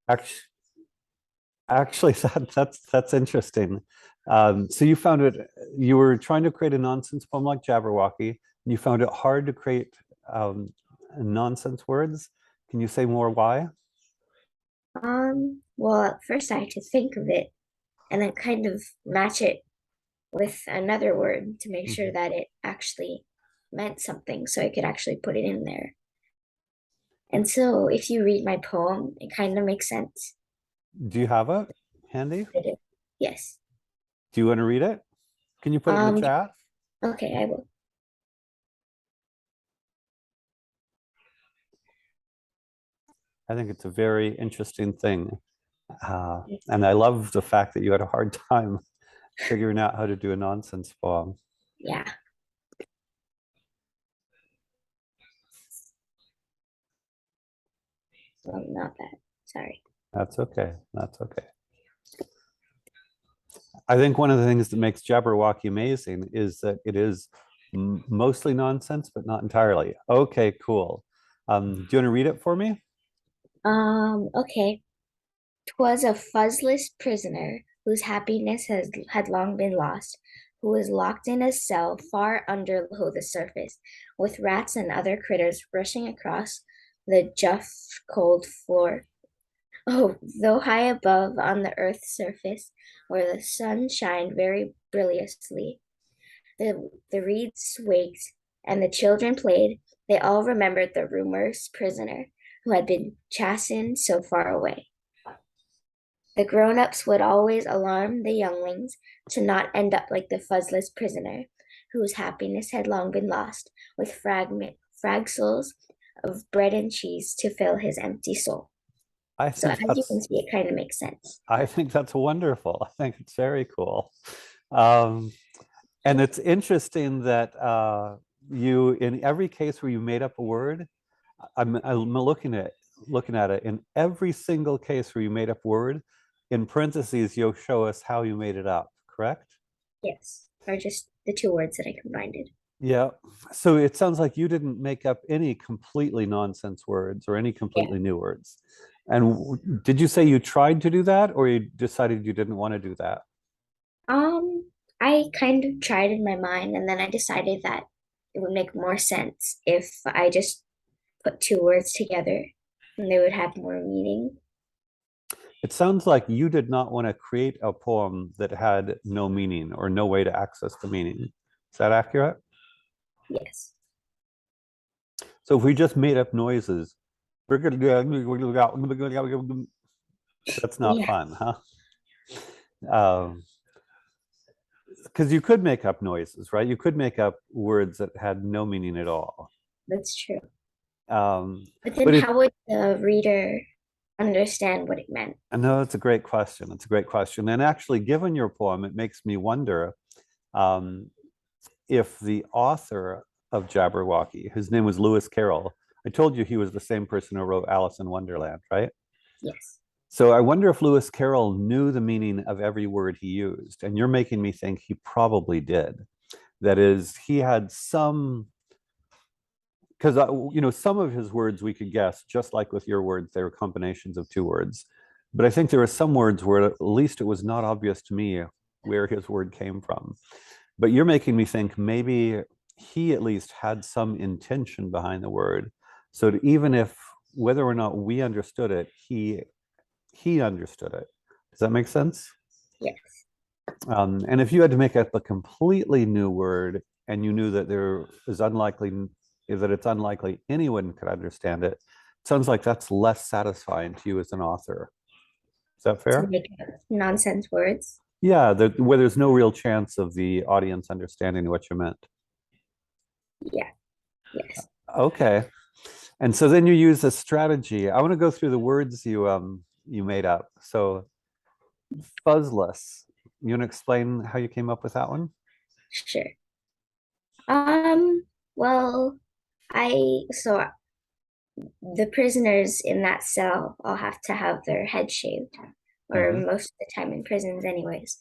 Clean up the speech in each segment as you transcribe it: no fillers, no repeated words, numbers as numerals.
Actually, actually, that's interesting. So you found it, you were trying to create a nonsense poem like Jabberwocky, and you found it hard to create nonsense words. Can you say more why? Well, at first I had to think of it and then kind of match it with another word to make sure Mhm. that it actually meant something so I could actually put it in there. And so if you read my poem, it kind of makes sense. Do you have it handy? I do. Yes. Do you want to read it? Can you put it in the Um, chat? okay, I will. I think it's a very interesting thing. And I love the fact that you had a hard time figuring out how to do a nonsense poem. Yeah, well, not that. Sorry. That's okay. That's okay. I think one of the things that makes Jabberwocky amazing is that it is mostly nonsense, but not entirely. Okay, cool. Do you want to read it for me? Okay. Twas a fuzzless prisoner whose happiness had long been lost, who was locked in a cell far underlow the surface, with rats and other critters rushing across the jough cold floor. Oh, though high above on the earth's surface, where the sun shined very briliously, the reeds swaked and the children played, they all remembered the rumerce prisoner who had been chastened so far away. The grown-ups would always alarm the younglings to not end up like the fuzzless prisoner, whose happiness had long been lost, with fragsels of bread and cheese to fill his empty soul. I So think as you can that's see, it kind of makes sense. I think that's wonderful. I think it's very cool. Um, and it's interesting that you, in every case where you made up a word, I'm looking at it. In every single case where you made up a word, in parentheses, you'll show us how you made it up, correct? Yes, or just the two words that I combined. Yeah. So it sounds like you didn't make up any completely nonsense words or any Yeah. completely new words. And did you say you tried to do that or you decided you didn't want to do that? I kind of tried in my mind, and then I decided that it would make more sense if I just put two words together and they would have more meaning. It sounds like you did not want to create a poem that had no meaning or no way to access the meaning. Is that accurate? Yes. So if we just made up noises, that's not Yeah, fun, huh? Um, because you could make up noises, right? You could make up words that had no meaning at all. that's true. Um, But then but it, how would the reader understand what it meant? I know it's a great question. It's a great question. And actually, given your poem, it makes me wonder um, if the author of Jabberwocky, his name was Lewis Carroll. I told you he was the same person who wrote Alice in Wonderland, right? Yes. So I wonder if Lewis Carroll knew the meaning of every word he used. And you're making me think he probably did. That is, he had some, because some of his words we could guess, just like with your words, they were combinations of two words. But I think there were some words where at least it was not obvious to me where his word came from. But you're making me think maybe he at least had some intention behind the word. So that even if whether or not we understood it, he understood it. Does that make sense? Yes. And if you had to make up a completely new word and you knew that there is unlikely that it's unlikely anyone could understand it, it sounds like that's less satisfying to you as an author. Is that To fair? make up nonsense words. Yeah, where there's no real chance of the audience understanding what you meant. Yeah. Yes. Okay. And so then you use a strategy. I want to go through the words you made up. So fuzzless. You want to explain how you came up with that one? Sure. Um, well, so the prisoners in that cell all have to have their head shaved, or Hmm. most of the time in prisons, anyways.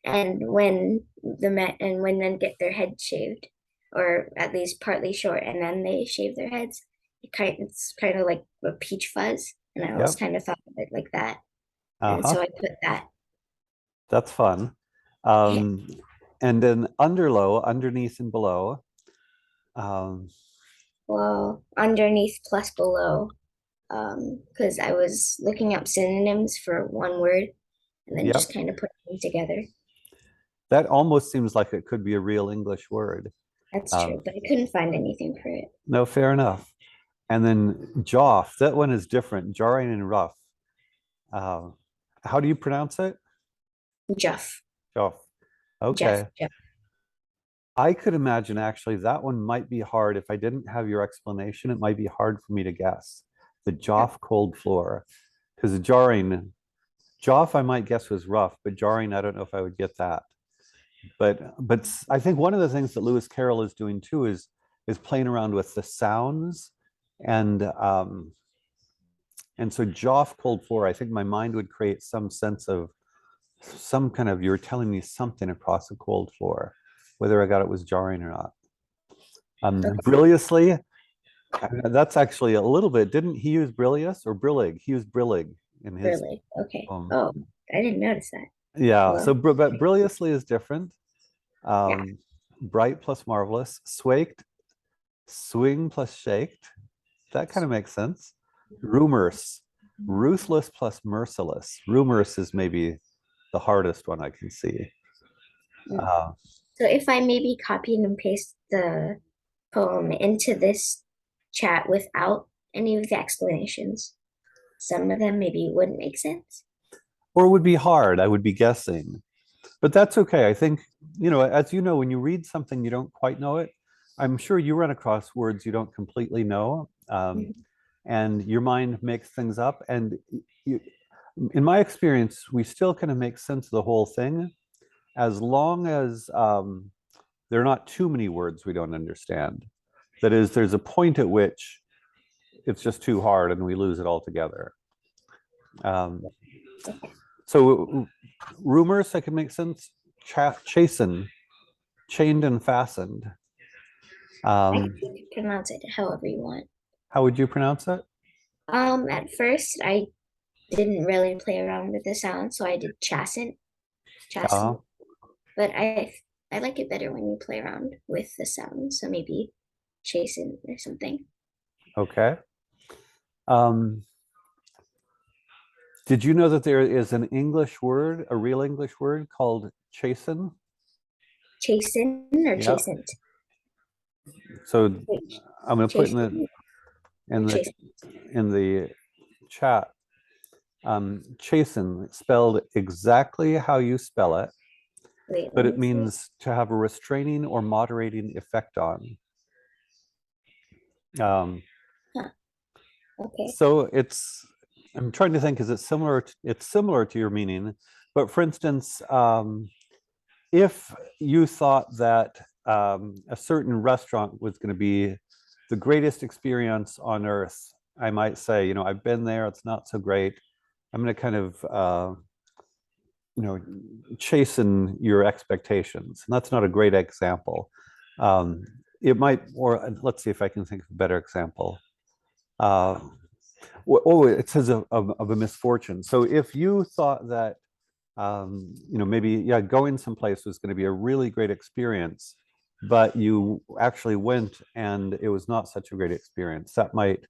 And when men get their head shaved, or at least partly short, and then they shave their heads, it's kind of like a peach fuzz. and I always Yep. kind of thought of it like that. And Uh-huh. so I put that. That's fun. Um, and then underlow, underneath and below. Um, Well, underneath plus below, because I was looking up synonyms for one word and then just yep. kind of putting them together. That almost seems like it could be a real English word. That's true, Um, but I couldn't find anything for it. no, fair enough. And then jough, that one is different, jarring and rough. Uh, how do you pronounce it? Jough, Jough. Jeff, Okay. Jeff. I could imagine actually that one might be hard. If I didn't have your explanation, it might be hard for me to guess. The jough cold floor. Because jarring, jough I might guess was rough, but jarring, I don't know if I would get that. But I think one of the things that Lewis Carroll is doing too is playing around with the sounds and so jough cold floor, I think my mind would create some sense of some kind of, you're telling me something across a cold floor, whether I got it was jarring or not. Okay, Briliously, that's actually a little bit, didn't he use brillious or brillig? He used brillig in his really? Okay. poem. Oh, I didn't notice that. Yeah, Well, so but briliously is different. yeah. Um, bright plus marvelous, swaked, swing plus shaked. That kind of makes sense. Rumerce, ruthless plus merciless. Rumerce is maybe the hardest one I can see. Mm. Uh, So if I maybe copy and paste the poem into this chat without any of the explanations, some of them maybe wouldn't make sense. or it would be hard, I would be guessing. But that's okay. I think, as you know, when you read something you don't quite know it, I'm sure you run across words you don't completely know. Mhm. And your mind makes things up. And you, in my experience, we still kind of make sense of the whole thing as long as there are not too many words we don't understand. That is, there's a point at which it's just too hard and we lose it altogether. Um, so rumors that can make sense, chasten, chained and fastened. I think Um, you can pronounce it however you want. how would you pronounce it? At first I didn't really play around with the sound, so I did chasten, Uh, but I like it better when you play around with the sound, so maybe chasten or something. okay. Um, did you know that there is an English word, a real English word called chasten? Chasten or Yeah. chastened? So Wait, I'm going to put chasten or in the chasten? in the chat. Chasten, spelled exactly how you spell it, Wait, let but it me see. means to have a restraining or moderating effect on. Um, Huh, okay. so I'm trying to think, is it similar? It's similar to your meaning, but for instance, if you thought that a certain restaurant was going to be the greatest experience on earth, I might say, I've been there, it's not so great. I'm going to kind of, you know, chasten your expectations. And that's not a great example. Um, it might, or let's see if I can think of a better example. Uh, it says of a misfortune. So if you thought that, maybe, yeah, going someplace was going to be a really great experience, but you actually went and it was not such a great experience, that might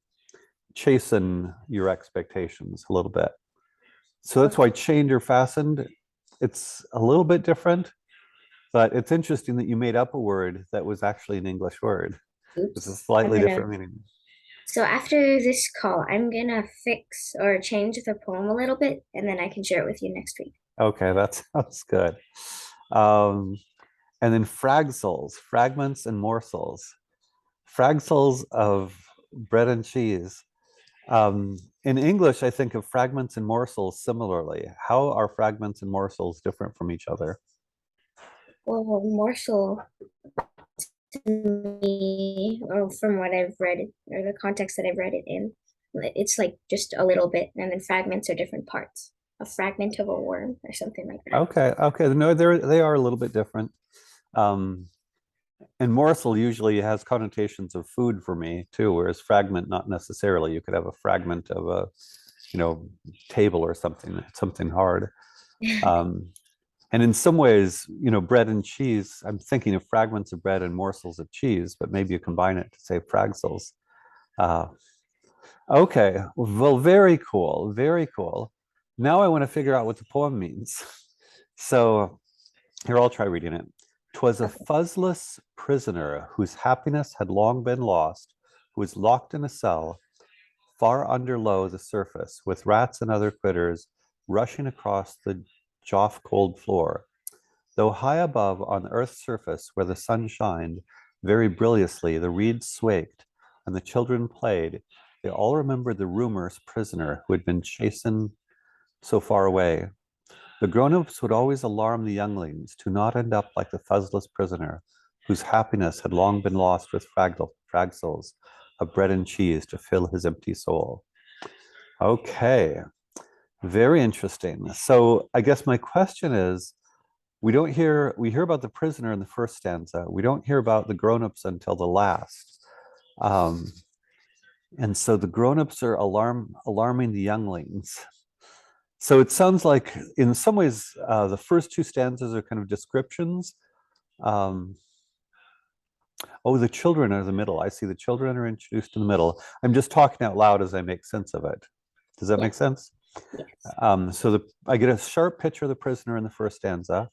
chasten your expectations a little bit. So that's Okay. why chained or fastened, it's a little bit different, but it's interesting that you made up a word that was actually an English word. It's a Oops. I'm slightly gonna. different meaning. So after this call, I'm gonna fix or change the poem a little bit, and then I can share it with you next week. Okay, that sounds good. Um, and then fragsels, fragments and morsels. Fragsels of bread and cheese. In English, I think of fragments and morsels similarly. How are fragments and morsels different from each other? Well, morsel to me, or from what I've read, or the context that I've read it in, it's like just a little bit, and then fragments are different parts. A fragment of a worm or something like that. Okay, okay. No, they are a little bit different. Um, and morsel usually has connotations of food for me too, whereas fragment not necessarily. You could have a fragment of table or something hard. Um, and in some ways, bread and cheese, I'm thinking of fragments of bread and morsels of cheese, but maybe you combine it to say fragsels. Uh, okay, well, very cool, very cool. Now I want to figure out what the poem means. So here, I'll try reading it. "'Twas a Okay. fuzzless prisoner whose happiness had long been lost, who was locked in a cell, far under low the surface, with rats and other critters rushing across the jough cold floor. Though high above on earth's surface, where the sun shined, very briliously the reeds swaked, and the children played, they all remembered the rumerce prisoner who had been chastened so far away. The grown-ups would always alarm the younglings to not end up like the fuzzless prisoner, whose happiness had long been lost with fragsels of bread and cheese to fill his empty soul." Okay, very interesting. So I guess my question is, we hear about the prisoner in the first stanza. We don't hear about the grown-ups until the last. Um, and so the grown-ups are alarming the younglings. So it sounds like, in some ways, the first two stanzas are kind of descriptions. Um, oh, the children are the middle. I see the children are introduced in the middle. I'm just talking out loud as I make sense of it. Does that Yeah. make sense? Yes. So I get a sharp picture of the prisoner in the first stanza.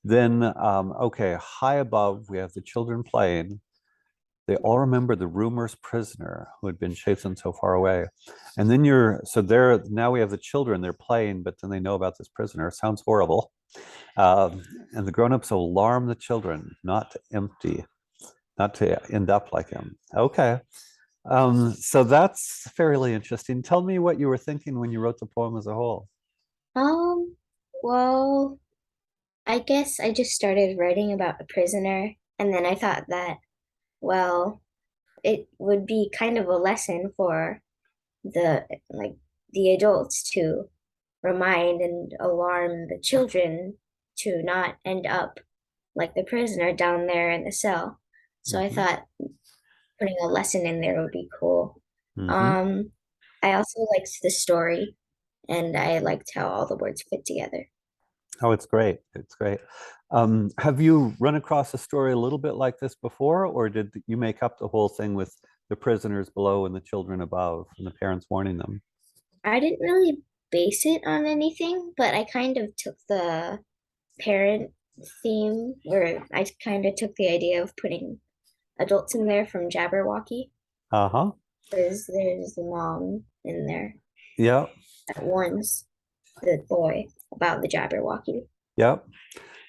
Then, okay, high above, we have the children playing. They all remember the rumer's prisoner who had been chastened so far away. And then now we have the children, they're playing, but then they know about this prisoner. Sounds horrible. And the grown-ups alarm the children not to end up like him. Okay. So that's fairly interesting. Tell me what you were thinking when you wrote the poem as a whole. Um, well, I guess I just started writing about a prisoner, and then I thought that, well, it would be kind of a lesson for the adults to remind and alarm the children to not end up like the prisoner down there in the cell. So I Mhm. thought putting a lesson in there would be cool. Mhm. Um, I also liked the story, and I liked how all the words fit together. Oh, it's great. It's great. Have you run across a story a little bit like this before, or did you make up the whole thing with the prisoners below and the children above and the parents warning them? I didn't really base it on anything, but I kind of took the parent theme, or I kind of took the idea of putting adults in there from Jabberwocky, Uh-huh. because there's the mom in there Yeah. that warns the boy about the Jabberwocky. Yeah.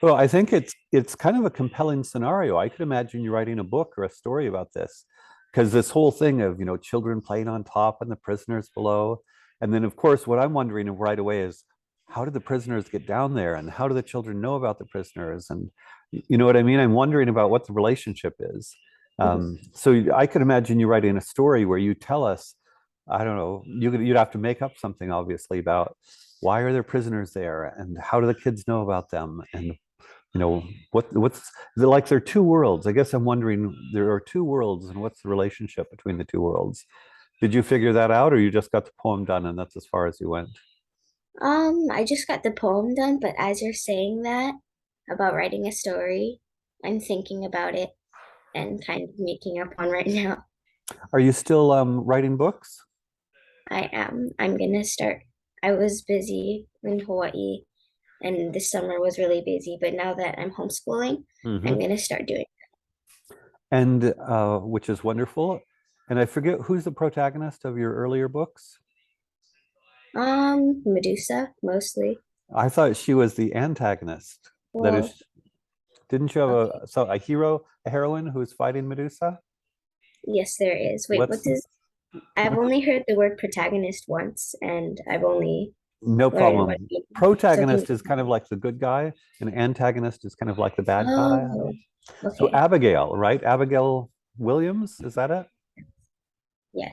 Well, I think it's kind of a compelling scenario. I could imagine you writing a book or a story about this, because this whole thing of, children playing on top and the prisoners below. And then, of course, what I'm wondering right away is, how did the prisoners get down there, and how do the children know about the prisoners? And you know what I mean? I'm wondering about what the relationship is. Mhm. So I could imagine you writing a story where you tell us, I don't know, you'd have to make up something, obviously, about why are there prisoners there, and how do the kids know about them, and what's like, there are two worlds. I guess I'm wondering, there are two worlds, and what's the relationship between the two worlds? Did you figure that out, or you just got the poem done and that's as far as you went? I just got the poem done, but as you're saying that about writing a story, I'm thinking about it and kind of making up one right now. Are you still writing books? I am. I'm gonna start. I was busy in Hawaii and this summer was really busy, but now that I'm homeschooling, Hmm. I'm gonna start doing. And which is wonderful. And I forget, who's the protagonist of your earlier books? Medusa mostly. I thought she was the antagonist. That Well, is, didn't you have okay. a heroine who's fighting Medusa? Yes, there is. Wait, what What's does I've what's only heard the word protagonist once and I've only No learned what problem. it means. So can Protagonist is kind of like the good guy, and antagonist is kind of like the bad guy. oh, So okay. Abigail, right? Abigail Williams, is that it? Yeah,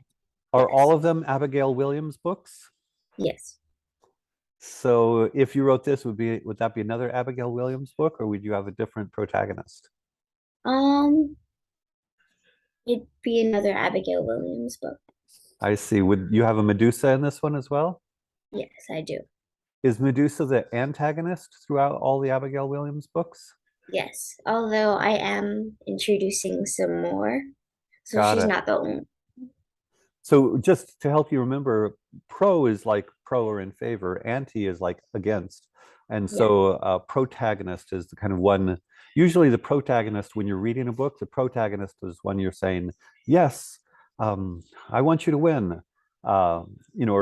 Are all yes. of them Abigail Williams books? Yes. So if you wrote this, would that be another Abigail Williams book, or would you have a different protagonist? Um, it'd be another Abigail Williams book. I see. Would you have a Medusa in this one as well? Yes, I do. Is Medusa the antagonist throughout all the Abigail Williams books? Yes, although I am introducing some more, so Got she's it. not the only. So just to help you remember, pro is like pro or in favor, anti is like against. And Yeah, so protagonist is the kind of one, usually the protagonist, when you're reading a book, the protagonist is when you're saying, yes, I want you to win. Or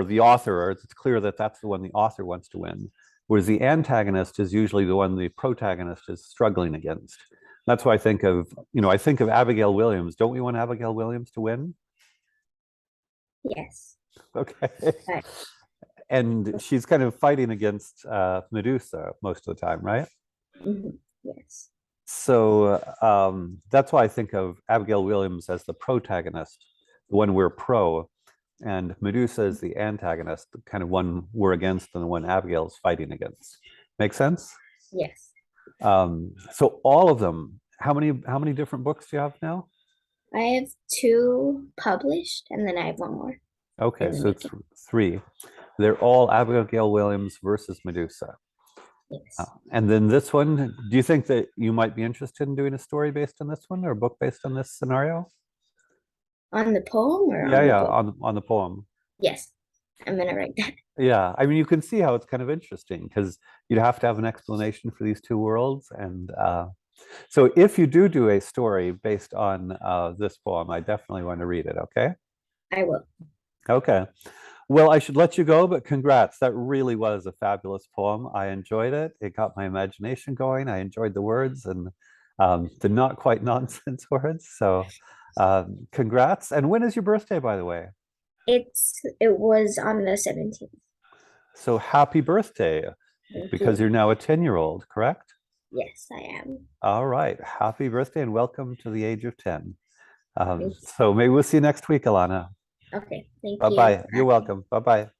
the author, or it's clear that that's the one the author wants to win. Whereas the antagonist is usually the one the protagonist is struggling against. That's why I think of Abigail Williams. Don't we want Abigail Williams to win? yes. Okay. Right. And she's kind of fighting against Medusa most of the time, right? Yes. So that's why I think of Abigail Williams as the protagonist, the one we're pro, and Medusa is the antagonist, the kind of one we're against and the one Abigail's fighting against. Make sense? Yes. So all of them, how many different books do you have now? I have two published, and then I have one more Okay, in the so it's making. three. They're all Abigail Williams versus Medusa. Yes. And then this one, do you think that you might be interested in doing a story based on this one or a book based on this scenario? On the poem or Yeah, on the yeah, book? on the poem. Yes. I'm gonna write that. Yeah, I mean, you can see how it's kind of interesting because you'd have to have an explanation for these two worlds. And so if you do a story based on this poem, I definitely want to read it, okay? I will. Okay. Well, I should let you go, but congrats. That really was a fabulous poem. I enjoyed it. It got my imagination going. I enjoyed the words and the not quite nonsense words. So congrats. And when is your birthday, by the way? It was on the 17th. So happy birthday, Thank because you. you're now a 10-year-old, correct? Yes, I am. All right. Happy birthday and welcome to the age of 10. Thank So maybe we'll see you next week, Alana. Okay, thank you. Bye-bye. You're Bye. welcome. Bye-bye.